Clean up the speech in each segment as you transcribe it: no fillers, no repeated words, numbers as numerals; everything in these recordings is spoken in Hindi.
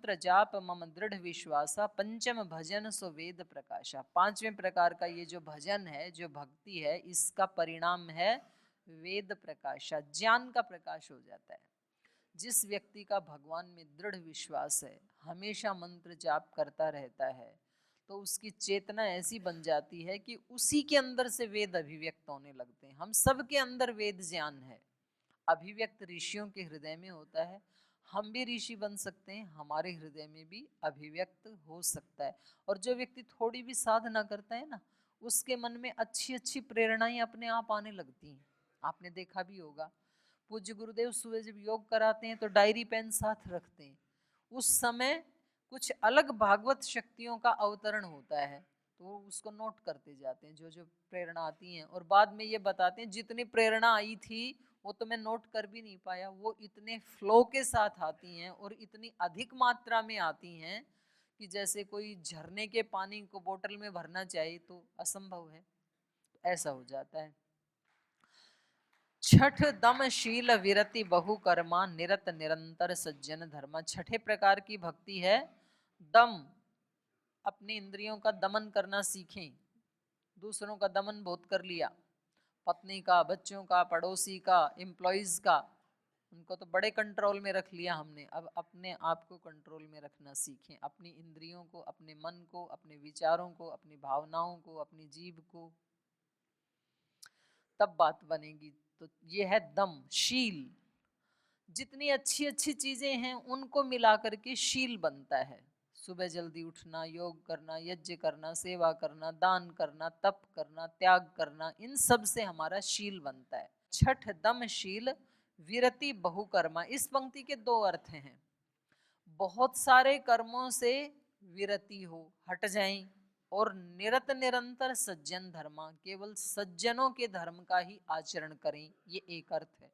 मंत्र जाप मम दृढ़ विश्वासा, पंचम भजन सो वेद प्रकाशा। पांचवें प्रकार का ये जो भजन है, जो भक्ति है, इसका परिणाम है वेद प्रकाशा, ज्ञान का प्रकाश हो जाता है। जिस व्यक्ति का भगवान में दृढ़ विश्वास है, हमेशा मंत्र जाप करता रहता है, तो उसकी चेतना ऐसी बन जाती है कि उसी के अंदर से वेद अभिव्यक्त होने लगते हैं। हम सब के अंदर वेद ज्ञान है, अभिव्यक्त ऋषियों के हृदय में होता है। हम भी ऋषि बन सकते हैं, हमारे हृदय में भी अभिव्यक्त हो सकता है। और जो व्यक्ति थोड़ी भी साधना करता है ना, उसके मन में अच्छी अच्छी प्रेरणाएं अपने आप आने लगती हैं। आपने देखा भी होगा, पूज्य गुरुदेव सुबह जब योग कराते हैं तो डायरी पेन साथ रखते हैं। उस समय कुछ अलग भागवत शक्तियों का अवतरण होता है, तो उसको नोट करते जाते हैं, जो जो प्रेरणा आती हैं, और बाद में ये बताते हैं जितनी प्रेरणा आई थी वो तो मैं नोट कर भी नहीं पाया, वो इतने फ्लो के साथ आती हैं और इतनी अधिक मात्रा में आती हैं कि जैसे कोई झरने के पानी को बोतल में भरना चाहिए तो असंभव है, ऐसा हो जाता है। छठ दम शील विरति बहु कर्मा, निरत निरंतर सज्जन धर्मा। छठे प्रकार की भक्ति है दम, अपनी इंद्रियों का दमन करना सीखें। दूसरों का दमन बहुत कर लिया, पत्नी का, बच्चों का, पड़ोसी का, एम्प्लॉइज का, उनको तो बड़े कंट्रोल में रख लिया हमने। अब अपने आप को कंट्रोल में रखना सीखें, अपनी इंद्रियों को, अपने मन को, अपने विचारों को, अपनी भावनाओं को, अपनी जीभ को, तब बात बनेगी। तो ये है दम, शील। जितनी अच्छी अच्छी चीजें हैं उनको मिला करके शील बनता है। सुबह जल्दी उठना, योग करना, यज्ञ करना, सेवा करना, दान करना, तप करना, त्याग करना, इन सब से हमारा शील बनता है। छठ दम शील विरति बहुकर्मा। इस पंक्ति के दो अर्थ हैं। बहुत सारे कर्मों से विरति हो, हट जाएं, और निरत निरंतर सज्जन धर्मा, केवल सज्जनों के धर्म का ही आचरण करें, ये एक अर्थ है।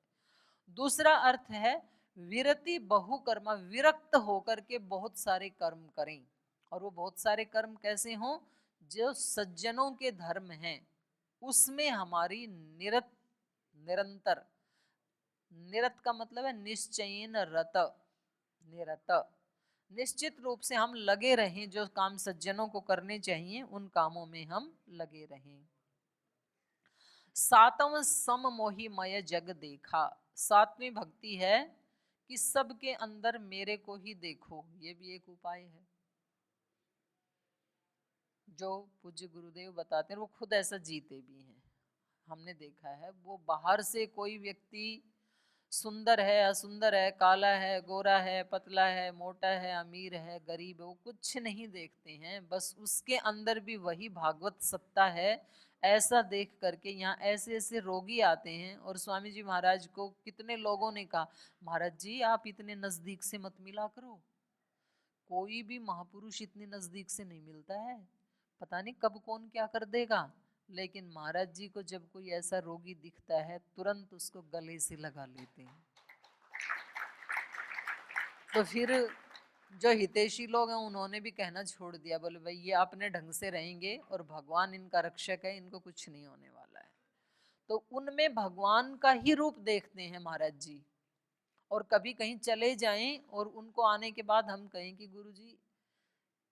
दूसरा अर्थ है विरति बहुकर्मा, विरक्त होकर के बहुत सारे कर्म करें। और वो बहुत सारे कर्म कैसे हों? जो सज्जनों के धर्म हैं उसमें हमारी निरत, निरंतर, निरत का मतलब है निश्चयन रत, निरत, निश्चित रूप से हम लगे रहें, जो काम सज्जनों को करने चाहिए उन कामों में हम लगे रहें। सातवां सम मोहि मय जग देखा। सातवीं भक्ति है कि सबके अंदर मेरे को ही देखो, ये भी एक उपाय है जो पूज्य गुरुदेव बताते हैं। वो खुद ऐसा जीते भी हैं, हमने देखा है। वो बाहर से कोई व्यक्ति सुंदर है, असुंदर है, काला है, गोरा है, पतला है, मोटा है, अमीर है, गरीब है, वो कुछ नहीं देखते हैं, बस उसके अंदर भी वही भागवत सत्ता है। ऐसा देख करके यहाँ ऐसे ऐसे रोगी आते हैं, और स्वामी जी महाराज को कितने लोगों ने कहा, महाराज जी आप इतने नजदीक से मत मिला करो, कोई भी महापुरुष इतने नजदीक से नहीं मिलता है, पता नहीं कब कौन क्या कर देगा। लेकिन महाराज जी को जब कोई ऐसा रोगी दिखता है, तुरंत उसको गले से लगा लेते हैं। तो फिर जो हितैषी लोग हैं उन्होंने भी कहना छोड़ दिया, बोले भाई ये अपने ढंग से रहेंगे और भगवान इनका रक्षक है, इनको कुछ नहीं होने वाला है। तो उनमें भगवान का ही रूप देखते हैं महाराज जी। और कभी कहीं चले जाएं और उनको आने के बाद हम कहें कि गुरु जी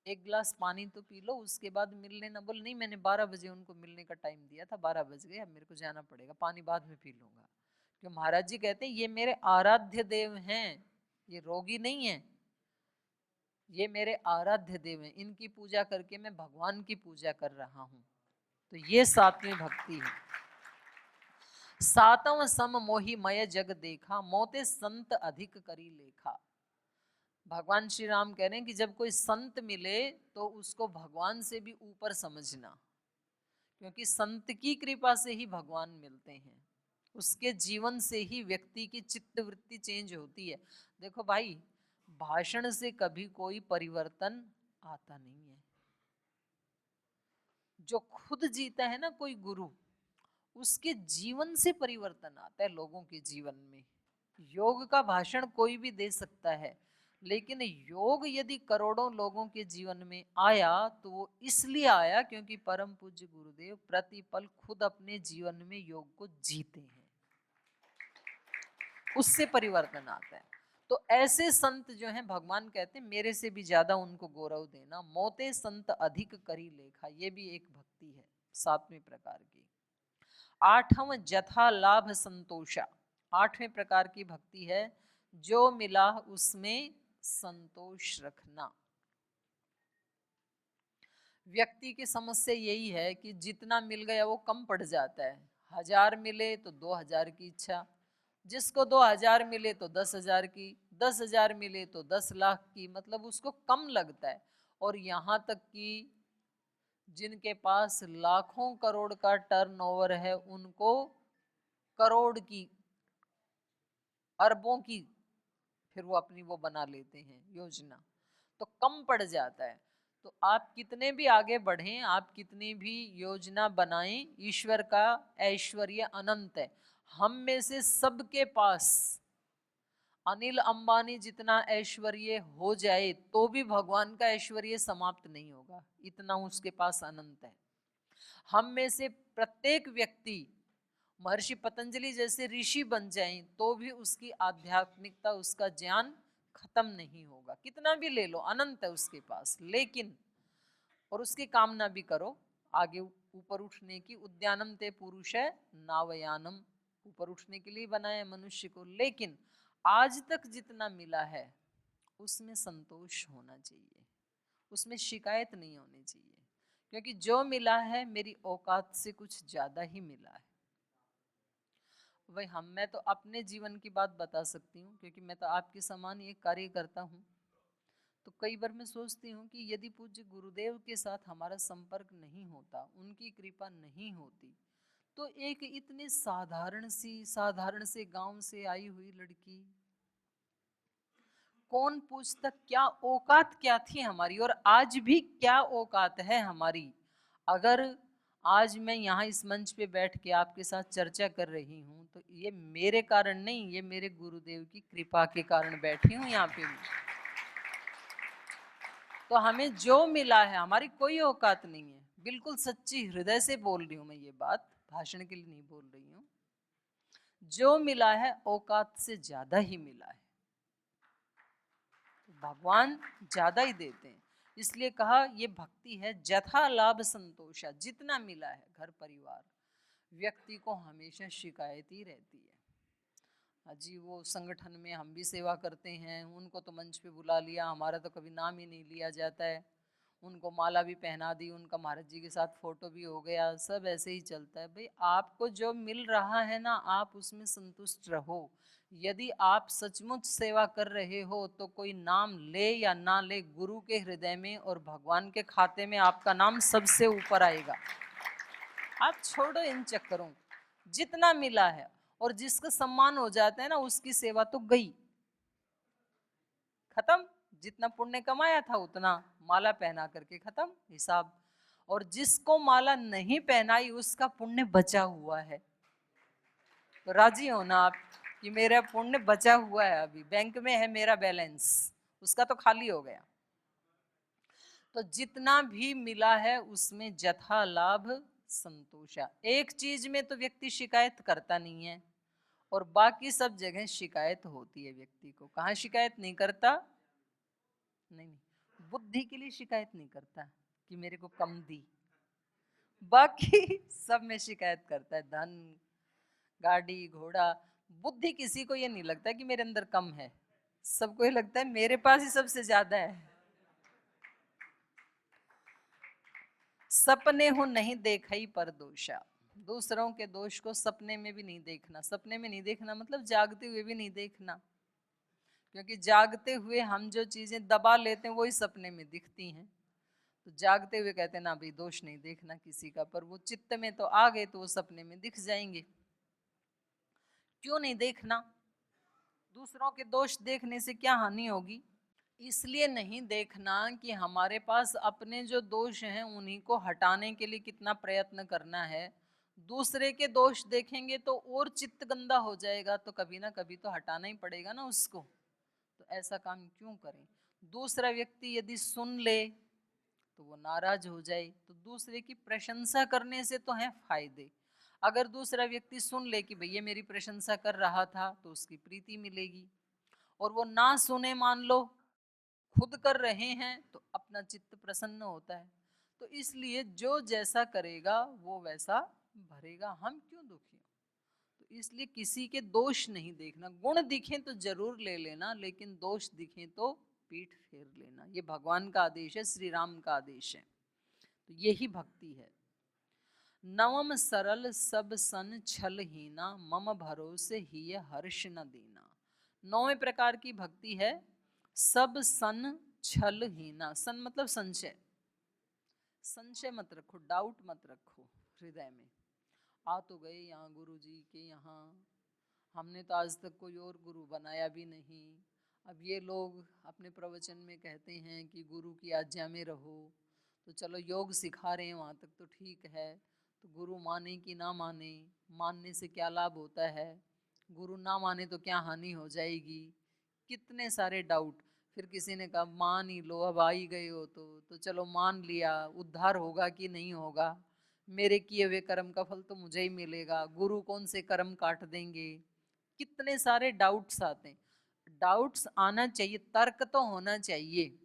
एक गिलास पानी तो पी लो, उसके बाद मिल लेना। बोल नहीं, मैंने 12 बजे उनको मिलने का टाइम दिया था, 12 बज गए, अब मेरे को जाना पड़ेगा, पानी बाद में पी लूंगा। क्यों? महाराज जी कहते हैं ये मेरे आराध्य देव हैं, ये रोगी नहीं है, ये मेरे आराध्य देव हैं, इनकी पूजा करके मैं भगवान की पूजा कर रहा हूं। तो ये सातवीं भक्ति है। सातव सम मोहि मय जग देखा, मोते संत अधिक करी लेखा। भगवान श्री राम कह रहे हैं कि जब कोई संत मिले तो उसको भगवान से भी ऊपर समझना, क्योंकि संत की कृपा से ही भगवान मिलते हैं, उसके जीवन से ही व्यक्ति की चित्त वृत्ति चेंज होती है। देखो भाई, भाषण से कभी कोई परिवर्तन आता नहीं है। जो खुद जीता है ना कोई गुरु, उसके जीवन से परिवर्तन आता है लोगों के जीवन में। योग का भाषण कोई भी दे सकता है, लेकिन योग यदि करोड़ों लोगों के जीवन में आया तो वो इसलिए आया क्योंकि परम पूज्य गुरुदेव प्रतिपल खुद अपने जीवन में योग को जीते हैं, उससे परिवर्तन आता है। तो ऐसे संत जो हैं भगवान कहते हैं मेरे से भी ज्यादा उनको गौरव देना। मोते संत अधिक करी लेखा, ये भी एक भक्ति है 7वें प्रकार की। 8वां जथा लाभ संतोषा, 8वें प्रकार की भक्ति है जो मिला उसमें संतोष रखना। व्यक्ति की समस्या यही है कि जितना मिल गया वो कम पड़ जाता है। 1000 मिले तो 2000 की इच्छा, जिसको 2000 मिले तो 10,000 की, 10,000 मिले तो 10 लाख की, मतलब उसको कम लगता है। और यहाँ तक कि जिनके पास लाखों करोड़ का टर्नओवर है उनको करोड़ की, अरबों की फिर वो अपनी वो बना लेते हैं योजना, तो कम पड़ जाता है। तो आप कितने भी आगे बढ़ें, आप कितनी भी योजना बनाएं, ईश्वर का ऐश्वर्य अनंत है। हम में से सबके पास अनिल अंबानी जितना ऐश्वर्य हो जाए तो भी भगवान का ऐश्वर्य समाप्त नहीं होगा, इतना उसके पास अनंत है। हम में से प्रत्येक व्यक्ति महर्षि पतंजलि जैसे ऋषि बन जाएं तो भी उसकी आध्यात्मिकता, उसका ज्ञान खत्म नहीं होगा। कितना भी ले लो, अनंत है उसके पास। लेकिन और उसकी कामना भी करो आगे ऊपर उठने की। उद्यानम ते पुरुष है नावयानम, ऊपर उठने के लिए बनाया मनुष्य को। लेकिन आज तक जितना मिला है उसमें संतोष होना चाहिए, उसमें शिकायत नहीं होनी चाहिए, क्योंकि जो मिला है मेरी औकात से कुछ ज्यादा ही मिला है। वही मैं तो अपने जीवन की बात बता सकती हूँ, क्योंकि मैं तो आपके समान एक कार्य करता हूँ। तो कई बार मैं सोचती हूँ कि यदि पूज्य गुरुदेव के साथ हमारा संपर्क नहीं होता, उनकी कृपा नहीं होती, तो एक इतने साधारण से गांव से आई हुई लड़की, कौन पूछता क्या औकात क्या थी हमारी, और आज भी क्या औकात है हमारी। अगर आज मैं यहाँ इस मंच पे बैठ के आपके साथ चर्चा कर रही हूँ तो ये मेरे कारण नहीं, ये मेरे गुरुदेव की कृपा के कारण बैठी हूँ यहाँ पे। तो हमें जो मिला है, हमारी कोई औकात नहीं है। बिल्कुल सच्ची हृदय से बोल रही हूँ मैं ये बात, भाषण के लिए नहीं बोल रही हूँ। जो मिला है औकात से ज्यादा ही मिला है। भगवान ज्यादा ही देते हैं, इसलिए कहा ये भक्ति है जथा लाभ संतोषा। जितना मिला है घर परिवार, व्यक्ति को हमेशा शिकायत ही रहती है। जी वो संगठन में हम भी सेवा करते हैं, उनको तो मंच पे बुला लिया, हमारा तो कभी नाम ही नहीं लिया जाता है। उनको माला भी पहना दी, उनका महाराज जी के साथ फोटो भी हो गया, सब ऐसे ही चलता है। भाई आपको जो मिल रहा है ना, आप उसमें संतुष्ट रहो। यदि आप सचमुच सेवा कर रहे हो तो कोई नाम ले या ना ले, गुरु के हृदय में और भगवान के खाते में आपका नाम सबसे ऊपर आएगा। आप छोड़ो इन चक्करों, जितना मिला है और जिसका सम्मान हो जाता है ना, उसकी सेवा तो गई, खत्म। जितना पुण्य कमाया था उतना माला पहना करके खत्म हिसाब। और जिसको माला नहीं पहनाई उसका पुण्य बचा हुआ है। तो राजी हो ना आप कि मेरा पुण्य बचा हुआ है, अभी बैंक में है मेरा बैलेंस, उसका तो खाली हो गया। तो जितना भी मिला है उसमें जथा लाभ संतोषा। एक चीज में तो व्यक्ति शिकायत करता नहीं है, और बाकी सब जगह शिकायत होती है व्यक्ति को। कहाँ शिकायत नहीं करता? नहीं, बुद्धि के लिए शिकायत नहीं करता कि मेरे को कम दी, बाकी सब में शिकायत करता है। धन, गाड़ी, घोड़ा। बुद्धि किसी को ये नहीं लगता कि मेरे अंदर कम है, सबको ये लगता है मेरे पास ही सबसे ज्यादा है। सपने हो नहीं देखई पर दोषा, दूसरों के दोष को सपने में भी नहीं देखना। सपने में नहीं देखना मतलब जागते हुए भी नहीं देखना, क्योंकि जागते हुए हम जो चीजें दबा लेते हैं वही सपने में दिखती हैं। तो जागते हुए कहते हैं ना भाई दोष नहीं देखना किसी का, पर वो चित्त में तो आ गए तो वो सपने में दिख जाएंगे। क्यों नहीं देखना? दूसरों के दोष देखने से क्या हानि होगी? इसलिए नहीं देखना कि हमारे पास अपने जो दोष हैं उन्हीं को हटाने के लिए कितना प्रयत्न करना है। दूसरे के दोष देखेंगे तो और चित्त गंदा हो जाएगा, तो कभी ना कभी तो हटाना ही पड़ेगा ना उसको। तो ऐसा काम क्यों करें? दूसरा व्यक्ति यदि सुन ले तो वो नाराज हो जाए, तो दूसरे की प्रशंसा करने से तो हैं फायदे। अगर दूसरा व्यक्ति सुन ले कि भैया मेरी प्रशंसा कर रहा था तो उसकी प्रीति मिलेगी। और वो ना सुने मान लो, खुद कर रहे हैं तो अपना चित्त प्रसन्न होता है। तो इसलिए जो जैसा करेगा वो वैसा भरेगा, हम क्यों दुखी हो। तो इसलिए किसी के दोष नहीं देखना, गुण दिखे तो जरूर ले लेना, लेकिन दोष दिखे तो पीठ फेर लेना। ये भगवान का आदेश है, श्री राम का आदेश है। तो यही भक्ति है। नवम सरल सब सन छल हीना, मम भरोसे ही हर्ष न देना। नौवें प्रकार की भक्ति है सब सन छल हीना। सन मतलब संशय, संशय मत रखो, डाउट मत रखो हृदय में। आ तो गए यहाँ गुरु जी के यहाँ, हमने तो आज तक कोई और गुरु बनाया भी नहीं। अब ये लोग अपने प्रवचन में कहते हैं कि गुरु की आज्ञा में रहो, तो चलो योग सिखा रहे हैं वहाँ तक तो ठीक है। तो गुरु माने कि ना माने, मानने से क्या लाभ होता है, गुरु ना माने तो क्या हानि हो जाएगी, कितने सारे डाउट। फिर किसी ने कहा मान ही लो, अब आ ही गए हो तो चलो मान लिया, उद्धार होगा कि नहीं होगा, मेरे किए हुए कर्म का फल तो मुझे ही मिलेगा, गुरु कौन से कर्म काट देंगे। कितने सारे डाउट्स आते हैं। डाउट्स आना चाहिए, तर्क तो होना चाहिए,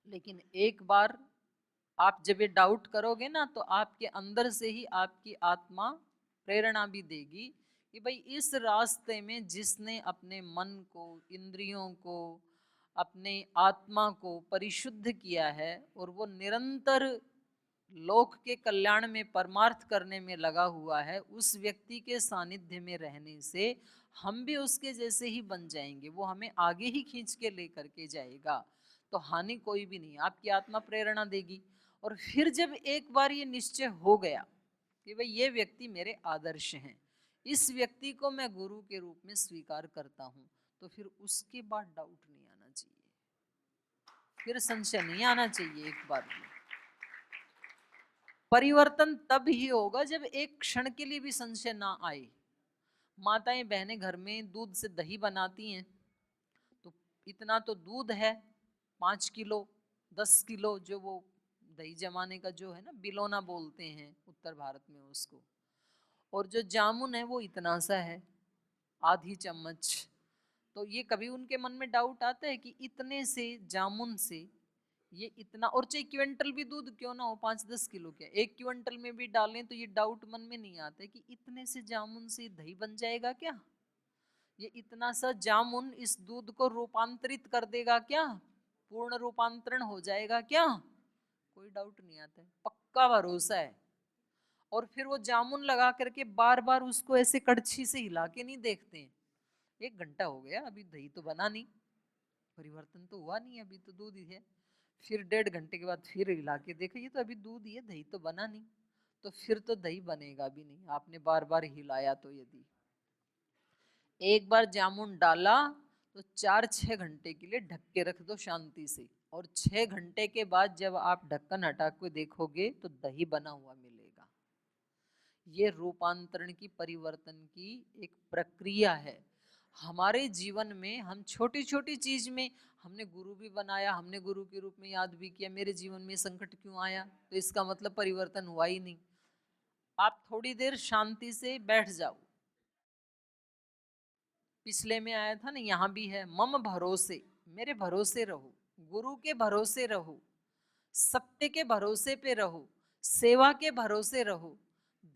लेकिन एक बार आप जब ये डाउट करोगे ना तो आपके अंदर से ही आपकी आत्मा प्रेरणा भी देगी कि भाई इस रास्ते में जिसने अपने मन को, इंद्रियों को, अपने आत्मा को परिशुद्ध किया है और वो निरंतर लोक के कल्याण में, परमार्थ करने में लगा हुआ है, उस व्यक्ति के सानिध्य में रहने से हम भी उसके जैसे ही बन जाएंगे, वो हमें आगे ही खींच के लेकर के जाएगा। तो हानि कोई भी नहीं, आपकी आत्मा प्रेरणा देगी। और फिर जब एक बार ये निश्चय हो गया कि भाई ये व्यक्ति मेरे आदर्श हैं, इस व्यक्ति को मैं गुरु के रूप में स्वीकार करता हूं, तो फिर उसके बाद डाउट नहीं आना चाहिए, फिर संशय नहीं आना चाहिए एक बार भी। परिवर्तन तब ही होगा जब एक क्षण के लिए भी संशय ना आए। माताएं बहनें घर में दूध से दही बनाती हैं, तो इतना तो दूध है, 5 किलो 10 किलो, जो वो दही जमाने का जो है ना, बिलोना बोलते हैं उत्तर भारत में उसको, और जो जामुन है वो इतना सा है, आधी चम्मच। तो ये कभी उनके मन में डाउट आता है कि इतने से जामुन से ये इतना, और चाहे क्विंटल भी दूध क्यों ना हो, 5-10 किलो क्या, 1 क्विंटल में भी डालें तो ये डाउट मन में नहीं आता है कि इतने से जामुन से दही बन जाएगा क्या, ये इतना सा जामुन इस दूध को रूपांतरित कर देगा क्या, पूर्ण रूपांतरण हो जाएगा क्या, कोई डाउट नहीं आता है, पक्का भरोसा है। और फिर वो जामुन लगा करके बार बार उसको ऐसे कड़छी से हिला के नहीं देखते हैं। 1 घंटा हो गया, अभी दही तो बना नहीं, परिवर्तन तो हुआ नहीं, अभी तो दूध ही है। फिर 1.5 घंटे के बाद फिर हिला के देखो, ये तो अभी दूध ही है, दही तो बना नहीं, तो फिर तो दही बनेगा भी नहीं, आपने बार बार हिलाया तो। यदि एक बार जामुन डाला तो 4-6 घंटे के लिए ढक के रख दो शांति से, और 6 घंटे के बाद जब आप ढक्कन हटा के देखोगे तो दही बना हुआ मिलेगा। ये रूपांतरण की, परिवर्तन की एक प्रक्रिया है। हमारे जीवन में हम छोटी छोटी चीज में, हमने गुरु भी बनाया, हमने गुरु के रूप में याद भी किया, मेरे जीवन में संकट क्यों आया, तो इसका मतलब परिवर्तन हुआ ही नहीं। आप थोड़ी देर शांति से बैठ जाओ, पिछले में आया था ना, यहाँ भी है, मम भरोसे, मेरे भरोसे रहो, गुरु के भरोसे रहो, सत्य के भरोसे पे रहो, सेवा के भरोसे रहो,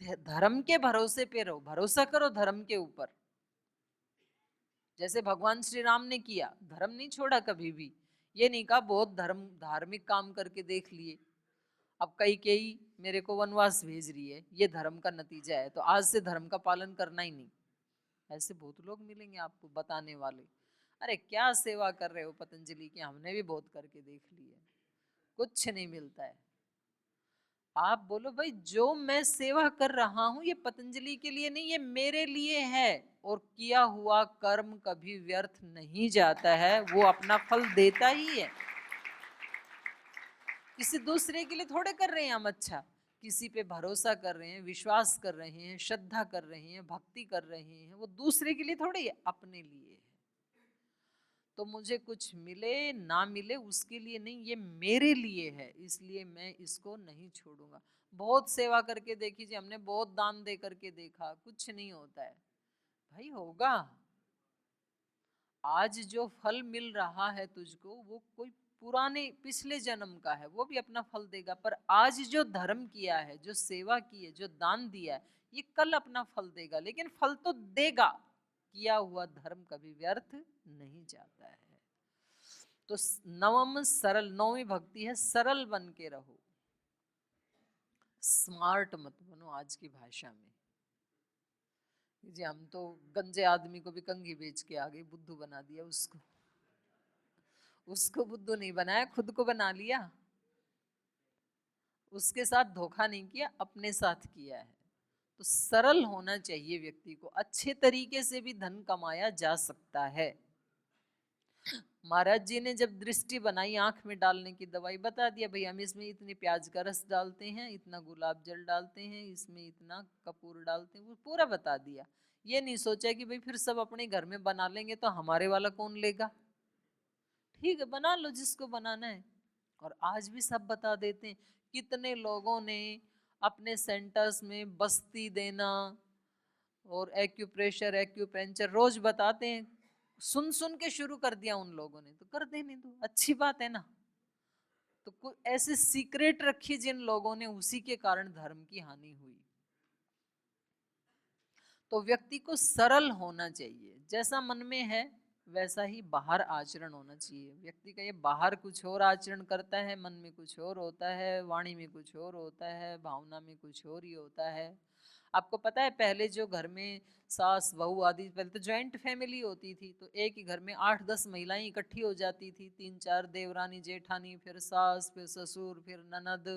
धर्म के भरोसे पे रहो, भरोसा करो धर्म के ऊपर। जैसे भगवान श्री राम ने किया, धर्म नहीं छोड़ा कभी भी, ये नहीं कहा बहुत धर्म धार्मिक काम करके देख लिए, अब कई मेरे को वनवास भेज रही है, ये धर्म का नतीजा है, तो आज से धर्म का पालन करना ही नहीं। ऐसे बहुत लोग मिलेंगे आपको बताने वाले, अरे क्या सेवा कर रहे हो पतंजलि की, हमने भी बहुत करके देख ली है, कुछ नहीं मिलता है। आप बोलो भाई जो मैं सेवा कर रहा हूं ये पतंजलि के लिए नहीं, ये मेरे लिए है, और किया हुआ कर्म कभी व्यर्थ नहीं जाता है, वो अपना फल देता ही है। किसी दूसरे के लिए थोड़े कर रहे हैं हम अच्छा, किसी पे भरोसा कर रहे हैं, विश्वास कर रहे हैं, श्रद्धा कर रहे हैं, भक्ति कर रहे हैं, वो दूसरे के लिए थोड़े है, अपने लिए है। तो मुझे कुछ मिले ना मिले उसके लिए नहीं, ये मेरे लिए है, इसलिए मैं इसको नहीं छोड़ूंगा। बहुत सेवा करके देखी जी हमने, बहुत दान दे करके देखा, कुछ नहीं होता है भाई, होगा। आज जो फल मिल रहा है तुझको वो कोई पुराने पिछले जन्म का है, वो भी अपना फल देगा। पर आज जो धर्म किया है, जो सेवा की है, जो दान दिया है, ये कल अपना फल देगा, लेकिन फल तो देगा। किया हुआ धर्म कभी व्यर्थ नहीं जाता है। तो नवम सरल, नौवीं भक्ति है सरल बन के रहो, स्मार्ट मत बनो। आज की भाषा में जी, हम तो गंजे आदमी को भी कंघी बेच के आ गए, बुद्धू बना दिया उसको। उसको बुद्धू नहीं बनाया, खुद को बना लिया। उसके साथ धोखा नहीं किया, अपने साथ किया है। तो सरल होना चाहिए व्यक्ति को। अच्छे तरीके से भी धन कमाया जा सकता है। महाराज जी ने जब दृष्टि बनाई आंख में डालने की दवाई, बता दिया भाई हम इसमें इतने प्याज का रस डालते हैं, इतना गुलाब जल डालते हैं, इसमें इतना कपूर डालते हैं, वो पूरा बता दिया। ये नहीं सोचा कि भाई फिर सब अपने घर में बना लेंगे तो हमारे वाला कौन लेगा। ठीक है, बना लो जिसको बनाना है। और आज भी सब बता देते हैं। कितने लोगों ने अपने सेंटर्स में बस्ती देना और एक्यूप्रेशर एक्यूपेंचर रोज बताते हैं, सुन सुन के शुरू कर दिया उन लोगों ने, तो कर देने दो, अच्छी बात है ना। तो कोई ऐसे सीक्रेट रखी जिन लोगों ने, उसी के कारण धर्म की हानि हुई। तो व्यक्ति को सरल होना चाहिए, जैसा मन में है वैसा ही बाहर आचरण होना चाहिए। व्यक्ति का ये बाहर कुछ और आचरण करता है, मन में कुछ और होता है, वाणी में कुछ और होता है, भावना में कुछ और ही होता है। आपको पता है पहले जो घर में सास बहू आदि, पहले तो ज्वाइंट फैमिली होती थी, तो एक ही घर में 8-10 महिलाएं इकट्ठी हो जाती थी, 3-4 देवरानी जेठानी, फिर सास, फिर ससुर, फिर ननद,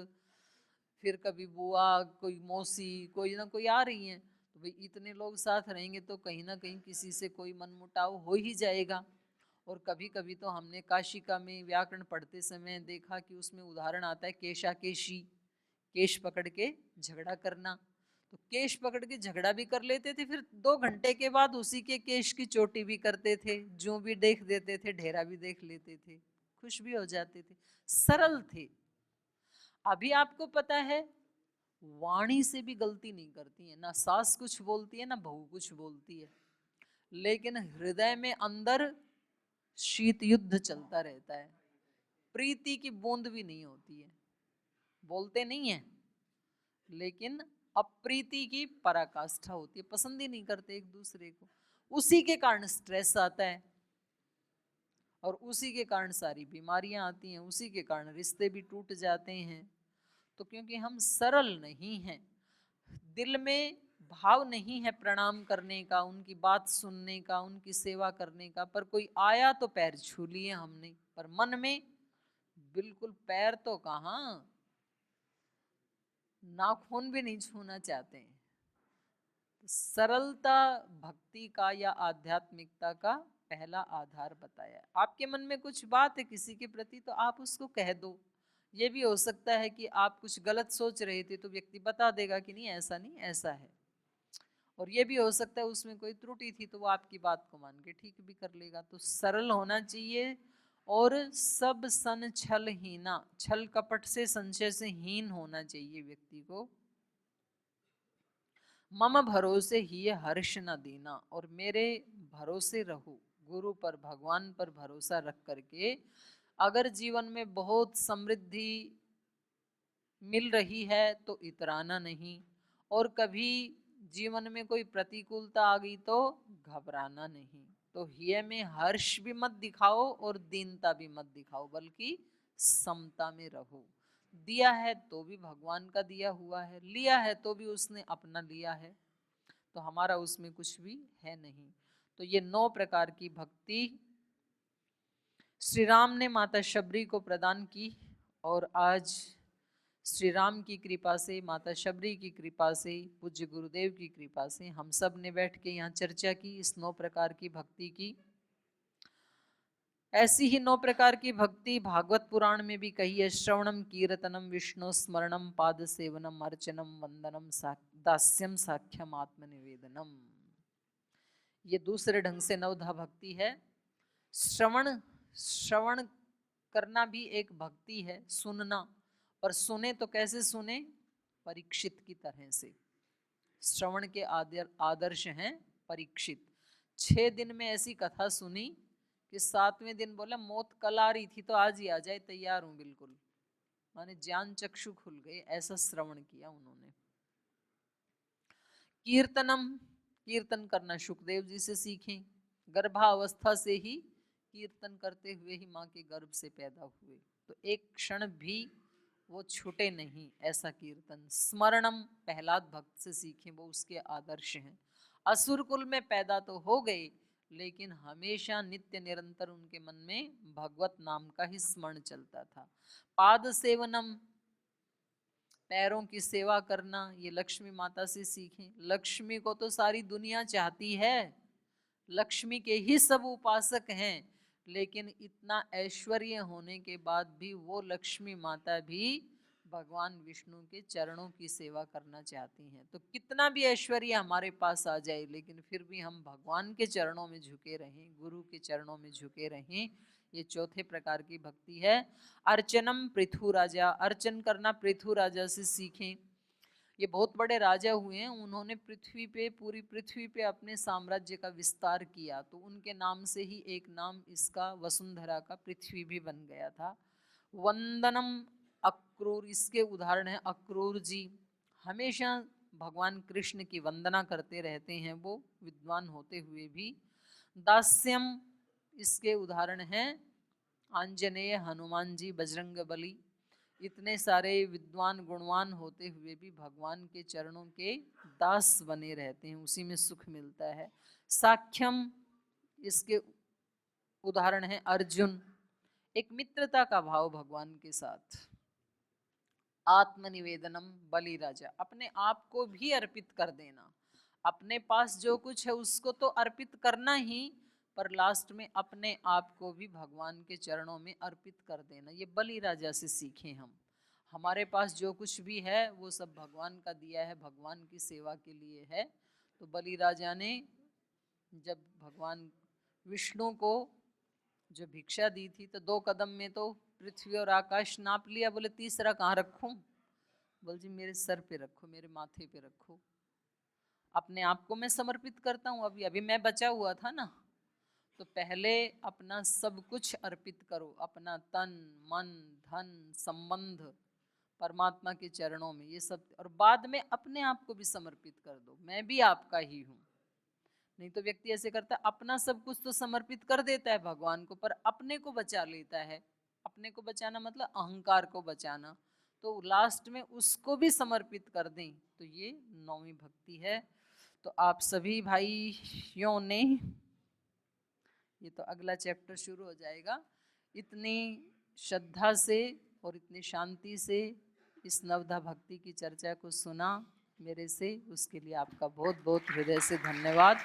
फिर कभी बुआ, कोई मौसी, कोई ना कोई आ रही हैं। तो भाई इतने लोग साथ रहेंगे तो कहीं ना कहीं किसी से कोई मनमुटाव हो ही जाएगा। और कभी कभी तो हमने काशिका में व्याकरण पढ़ते समय देखा कि उसमें उदाहरण आता है केशा केशी, केश पकड़ के झगड़ा करना। तो केश पकड़ के झगड़ा भी कर लेते थे, फिर 2 घंटे के बाद उसी के केश की चोटी भी करते थे, जो भी देख देते थे, ढेरा भी देख लेते थे, खुश भी हो जाते थे, सरल थे। अभी आपको पता है वाणी से भी गलती नहीं करती है, ना सास कुछ बोलती है ना बहू कुछ बोलती है, लेकिन हृदय में अंदर शीत युद्ध चलता रहता है, प्रीति की बूंद भी नहीं होती है। बोलते नहीं है लेकिन अप्रीति की पराकाष्ठा होती है, पसंद ही नहीं करते एक दूसरे को। उसी के कारण स्ट्रेस आता है और उसी के कारण सारी बीमारियां आती हैं, उसी के कारण रिश्ते भी टूट जाते हैं। तो क्योंकि हम सरल नहीं हैं, दिल में भाव नहीं है प्रणाम करने का, उनकी बात सुनने का, उनकी सेवा करने का। पर कोई आया तो पैर छू लिए हमने, पर मन में बिल्कुल पैर तो कहाँ, नाखून भी नहीं छूना चाहते हैं। तो सरलता भक्ति का या आध्यात्मिकता का पहला आधार बताया। आपके मन में कुछ बात है किसी के प्रति तो आप उसको कह दो। ये भी हो सकता है कि आप कुछ गलत सोच रहे थे तो व्यक्ति बता देगा कि नहीं ऐसा नहीं ऐसा है। और ये भी हो सकता है उसमें कोई त्रुटि थी तो वो आपकी बात को मान के ठीक भी कर लेगा। तो सरल होना चाहिए और सब सन छल हीना, छल कपट से संशय से हीन होना चाहिए व्यक्ति को। मम भरोसे ही हर्ष न देना, और मेरे भरोसे रहो, गुरु पर भगवान पर भरोसा रख करके अगर जीवन में बहुत समृद्धि मिल रही है तो इतराना नहीं, और कभी जीवन में कोई प्रतिकूलता आ गई तो घबराना नहीं। तो हिय में हर्ष भी मत दिखाओ और दीनता भी मत दिखाओ, बल्कि समता में रहो। दिया है तो भी भगवान का दिया हुआ है, लिया है तो भी उसने अपना लिया है, तो हमारा उसमें कुछ भी है नहीं। तो ये 9 प्रकार की भक्ति श्री राम ने माता शबरी को प्रदान की। और आज श्री राम की कृपा से, माता शबरी की कृपा से, पूज्य गुरुदेव की कृपा से हम सब ने बैठ के यहाँ चर्चा की इस 9 प्रकार की भक्ति की। ऐसी ही 9 प्रकार की भक्ति भागवत पुराण में भी कही है। श्रवणम कीर्तनम विष्णु स्मरणम पाद सेवनम अर्चनम वंदनम दास्यम साख्यम आत्मनिवेदनम। ये दूसरे ढंग से नवधा भक्ति है। श्रवण, श्रवण करना भी एक भक्ति है, सुनना। पर सुने तो कैसे सुने, परीक्षित की तरह से। श्रवण के आदर्श हैं परीक्षित। 6 दिन में ऐसी कथा सुनी कि 7वें दिन बोला मौत कल आ रही थी तो आज ही आ जाए, तैयार हूं बिल्कुल, माने ज्ञान चक्षु खुल गए, ऐसा श्रवण किया उन्होंने। कीर्तनम, कीर्तन करना सुखदेव जी से सीखें, गर्भावस्था से ही कीर्तन करते हुए ही माँ के गर्भ से पैदा हुए, तो एक क्षण भी वो छूटे नहीं ऐसा कीर्तन। स्मरणम, प्रहलाद भक्त से सीखें, वो उसके आदर्श हैं। असुर कुल में पैदा तो हो गए, लेकिन हमेशा नित्य निरंतर उनके मन में भगवत नाम का ही स्मरण चलता था। पाद सेवनम, पैरों की सेवा करना, ये लक्ष्मी माता से सीखें। लक्ष्मी को तो सारी दुनिया चाहती है, लक्ष्मी के ही सब उपासक हैं, लेकिन इतना ऐश्वर्य होने के बाद भी वो लक्ष्मी माता भी भगवान विष्णु के चरणों की सेवा करना चाहती हैं। तो कितना भी ऐश्वर्य हमारे पास आ जाए, लेकिन फिर भी हम भगवान के चरणों में झुके रहें, गुरु के चरणों में झुके रहें, ये चौथे प्रकार की भक्ति है। अर्चनम पृथु राजा, अर्चन करना पृथु राजा से सीखें। ये बहुत बड़े राजा हुए हैं, उन्होंने पृथ्वी पे, पूरी पृथ्वी पे अपने साम्राज्य का विस्तार किया, तो उनके नाम से ही एक नाम इसका वसुंधरा का पृथ्वी भी बन गया था। वंदनम अक्रूर, इसके उदाहरण है अक्रूर जी, हमेशा भगवान कृष्ण की वंदना करते रहते हैं वो, विद्वान होते हुए भी। दास्यम, इसके उदाहरण हैं आंजनेय, हनुमान जी, बजरंग बली, इतने सारे विद्वान गुणवान होते हुए भी भगवान के चरणों के दास बने रहते हैं, उसी में सुख मिलता है। साख्यम, इसके उदाहरण है अर्जुन, एक मित्रता का भाव भगवान के साथ। आत्मनिवेदनम, बलि राजा, अपने आप को भी अर्पित कर देना, अपने पास जो कुछ है उसको तो अर्पित करना ही, पर लास्ट में अपने आप को भी भगवान के चरणों में अर्पित कर देना, ये बलि राजा से सीखें हम। हमारे पास जो कुछ भी है वो सब भगवान का दिया है, भगवान की सेवा के लिए है। तो बलि राजा ने जब भगवान विष्णु को जो भिक्षा दी थी, तो 2 कदम में तो पृथ्वी और आकाश नाप लिया, बोले तीसरा कहाँ रखूं? बोल जी मेरे सर पे रखो, मेरे माथे पे रखो, अपने आप को मैं समर्पित करता हूँ। अभी अभी मैं बचा हुआ था ना, तो पहले अपना सब कुछ अर्पित करो, अपना तन मन धन संबंध परमात्मा के चरणों में, ये सब, और बाद में अपने आप को भी समर्पित कर दो, मैं भी आपका ही हूँ। नहीं तो व्यक्ति ऐसे करता है, अपना सब कुछ तो समर्पित कर देता है भगवान को, पर अपने को बचा लेता है। अपने को बचाना मतलब अहंकार को बचाना, तो लास्ट में उसको भी समर्पित कर दें, तो ये 9वीं भक्ति है। तो आप सभी भाइयों ने, ये तो अगला चैप्टर शुरू हो जाएगा, इतनी श्रद्धा से और इतनी शांति से इस नवधा भक्ति की चर्चा को सुना मेरे से, उसके लिए आपका बहुत बहुत हृदय से धन्यवाद।